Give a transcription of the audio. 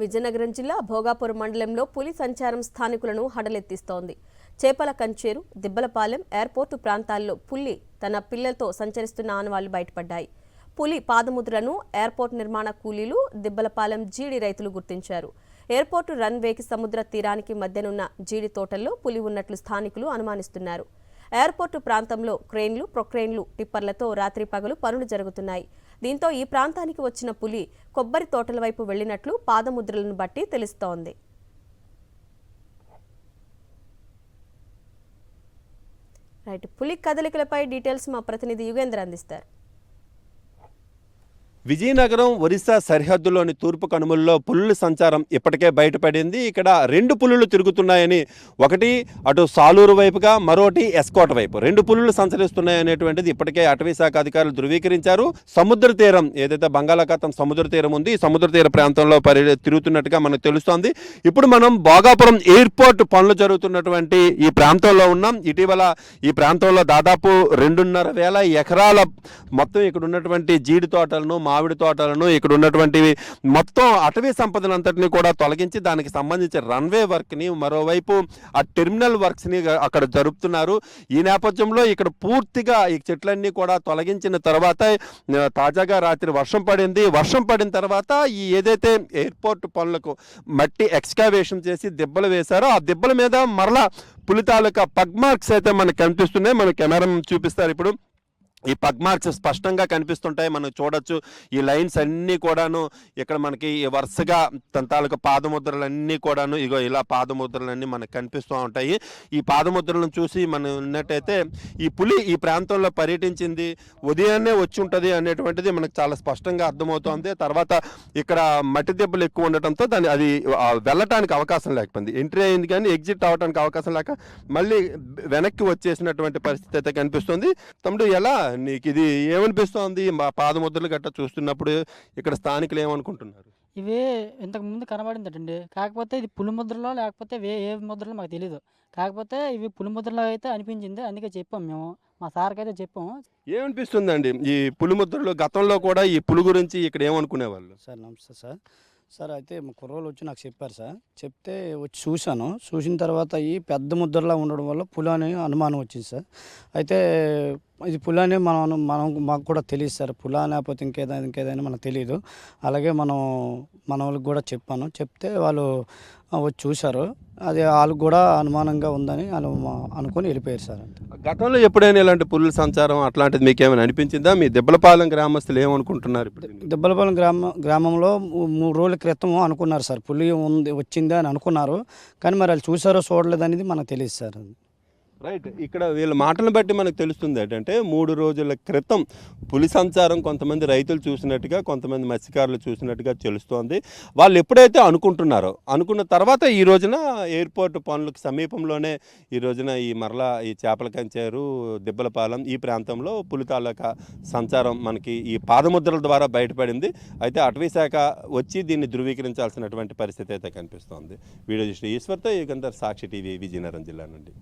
విజయనగరం జిల్లా భోగాపురం మండలంలో పులి సంచారం స్థానికులను హడలెత్తిస్తోంది. చేపల కంచేరు, దిబ్బలపాలెం, ఎయిర్పోర్టు ప్రాంతాల్లో పులి తన పిల్లలతో సంచరిస్తున్న ఆనవాళ్లు బయటపడ్డాయి. పులి పాదముద్రను ఎయిర్పోర్టు నిర్మాణ కూలీలు, దిబ్బలపాలెం జీడి రైతులు గుర్తించారు. ఎయిర్పోర్టు రన్వేకి సముద్ర తీరానికి మధ్యనున్న జీడి తోటల్లో పులి ఉన్నట్లు స్థానికులు అనుమానిస్తున్నారు. ఎయిర్పోర్టు ప్రాంతంలో క్రేన్లు, ప్రొక్రేన్లు, టిప్పర్లతో రాత్రి పగలు పనులు జరుగుతున్నాయి. దీంతో ఈ ప్రాంతానికి వచ్చిన పులి కొబ్బరి తోటల వైపు వెళ్లినట్లు పాదముద్రలను బట్టి తెలుస్తోంది. పులి కదలికలపై డీటెయిల్స్ మా ప్రతినిధి యుగేంద్ర అందిస్తారు. విజయనగరం ఒరిస్సా సరిహద్దులోని తూర్పు కనుమల్లో పులుల సంచారం ఇప్పటికే బయటపడింది. ఇక్కడ రెండు పులులు తిరుగుతున్నాయని, ఒకటి అటు సాలూరు వైపుగా, మరోటి ఎస్కోట వైపు రెండు పులులు సంచరిస్తున్నాయనేటువంటిది ఇప్పటికే అటవీ శాఖ అధికారులు ధృవీకరించారు. సముద్ర తీరం ఏదైతే బంగాళాఖాతం సముద్ర తీరం ఉంది, ఈ సముద్ర తీర ప్రాంతంలో తిరుగుతున్నట్టుగా మనకు తెలుస్తోంది. ఇప్పుడు మనం భోగాపురం ఎయిర్పోర్ట్ పనులు జరుగుతున్నటువంటి ఈ ప్రాంతంలో ఉన్నాం. ఇటీవల ఈ ప్రాంతంలో దాదాపు 2,500 ఎకరాల మొత్తం ఇక్కడ ఉన్నటువంటి జీడి తోటలను, మామిడి తోటలను, ఇక్కడ ఉన్నటువంటి మొత్తం అటవీ సంపదనంతటిని కూడా తొలగించి దానికి సంబంధించిన రన్వే వర్క్ని, మరోవైపు ఆ టెర్మినల్ వర్క్స్ని అక్కడ జరుపుతున్నారు. ఈ నేపథ్యంలో ఇక్కడ పూర్తిగా ఈ చెట్లన్నీ కూడా తొలగించిన తర్వాత తాజాగా రాత్రి వర్షం పడింది. వర్షం పడిన తర్వాత ఈ ఏదైతే ఎయిర్పోర్ట్ పనులకు మట్టి ఎక్స్కావేషన్ చేసి దిబ్బలు వేశారో ఆ దిబ్బల మీద మరలా పులి తాలూకా పగ్ మార్క్స్ అయితే మనకు కనిపిస్తున్నాయి. మన కెమెరా చూపిస్తారు. ఇప్పుడు ఈ పగ్ మార్క్స్ స్పష్టంగా కనిపిస్తుంటాయి, మనం చూడొచ్చు. ఈ లైన్స్ అన్నీ కూడాను ఇక్కడ మనకి వరుసగా తన తాలూకా పాదముద్రలన్నీ కూడాను ఇగో ఇలా పాదముద్రలన్నీ మనకు కనిపిస్తూ ఉంటాయి. ఈ పాదముద్రలను చూసి మనం ఉన్నట్టయితే ఈ పులి ఈ ప్రాంతంలో పర్యటించింది ఉదయాన్నే వచ్చి ఉంటుంది అనేటువంటిది మనకు చాలా స్పష్టంగా అర్థమవుతోంది. తర్వాత ఇక్కడ మట్టి దెబ్బలు ఎక్కువ ఉండటంతో అది వెళ్ళటానికి అవకాశం లేకపోయింది. ఎంట్రీ అయింది కానీ ఎగ్జిట్ అవడానికి అవకాశం లేక మళ్ళీ వెనక్కి వచ్చేసినటువంటి పరిస్థితి అయితే కనిపిస్తుంది. తమ్ముడు, ఎలా నీకు ఇది ఏమనిపిస్తోంది? మా పాదముద్రలు గట్రా చూస్తున్నప్పుడు ఇక్కడ స్థానికులు ఏమనుకుంటున్నారు? ఇవే ఇంతకు ముందు కనబడిందటండి. కాకపోతే ఇది పులి ముద్రలో లేకపోతే ఏ ముద్రలో మాకు తెలీదు. కాకపోతే ఇవి పులి ముద్రలో అయితే అనిపించింది, అందుకే చెప్పాం మేము. మా సార్కి అయితే చెప్పాము. ఏమనిపిస్తుందండి ఈ పులి ముద్రలో? గతంలో కూడా ఈ పులి గురించి ఇక్కడ ఏమనుకునేవాళ్ళు? సార్ నమస్తే సార్. సార్ అయితే మా కుర్రోళ్ళు వచ్చి నాకు చెప్పారు సార్. చెప్తే వచ్చి చూశాను. చూసిన తర్వాత ఈ పెద్ద ముద్రలా ఉండడం వల్ల పులి అని అనుమానం వచ్చింది సార్. అయితే ఇది పులి అని మాకు కూడా తెలియదు సార్. పులా లేకపోతే ఇంకేదైనా మనకు తెలియదు. అలాగే మన వాళ్ళకి కూడా చెప్పాను. చెప్తే వాళ్ళు వచ్చి చూశారు. అది వాళ్ళకి కూడా అనుమానంగా ఉందని వాళ్ళు అనుకొని వెళ్ళిపోయారు సార్. గతంలో ఎప్పుడైనా ఇలాంటి పులుల సంచారం అట్లాంటిది మీకు ఏమైనా అనిపించిందా? మీ దిబ్బలపాలెం గ్రామస్తులు ఏమనుకుంటున్నారు? ఇప్పుడు దిబ్బలపాలెం గ్రామంలో 3 రోజుల క్రితం అనుకున్నారు సార్, పులి వచ్చింది అని అనుకున్నారు. కానీ మరి వాళ్ళు చూసారో చూడలేదు అనేది మనకు తెలియదు సార్. రైట్. ఇక్కడ వీళ్ళ మాటలను బట్టి మనకు తెలుస్తుంది ఏంటంటే 3 రోజుల క్రితం పులి సంచారం కొంతమంది రైతులు చూసినట్టుగా, కొంతమంది మత్స్యకారులు చూసినట్టుగా తెలుస్తోంది. వాళ్ళు ఎప్పుడైతే అనుకున్న తర్వాత ఈ రోజున ఎయిర్పోర్ట్ పనులకు సమీపంలోనే ఈ రోజున మరలా ఈ చేపల కంచేరు, దిబ్బలపాలెం ఈ ప్రాంతంలో పులి తాలూకా సంచారం మనకి ఈ పాదముద్రల ద్వారా బయటపడింది. అయితే అటవీ శాఖ వచ్చి దీన్ని ధృవీకరించాల్సినటువంటి పరిస్థితి అయితే కనిపిస్తోంది. వీడియో జర్నలిస్ట్ ఈశ్వర్తో యుగంధర్, సాక్షి టీవీ, విజయనగరం జిల్లా నుండి.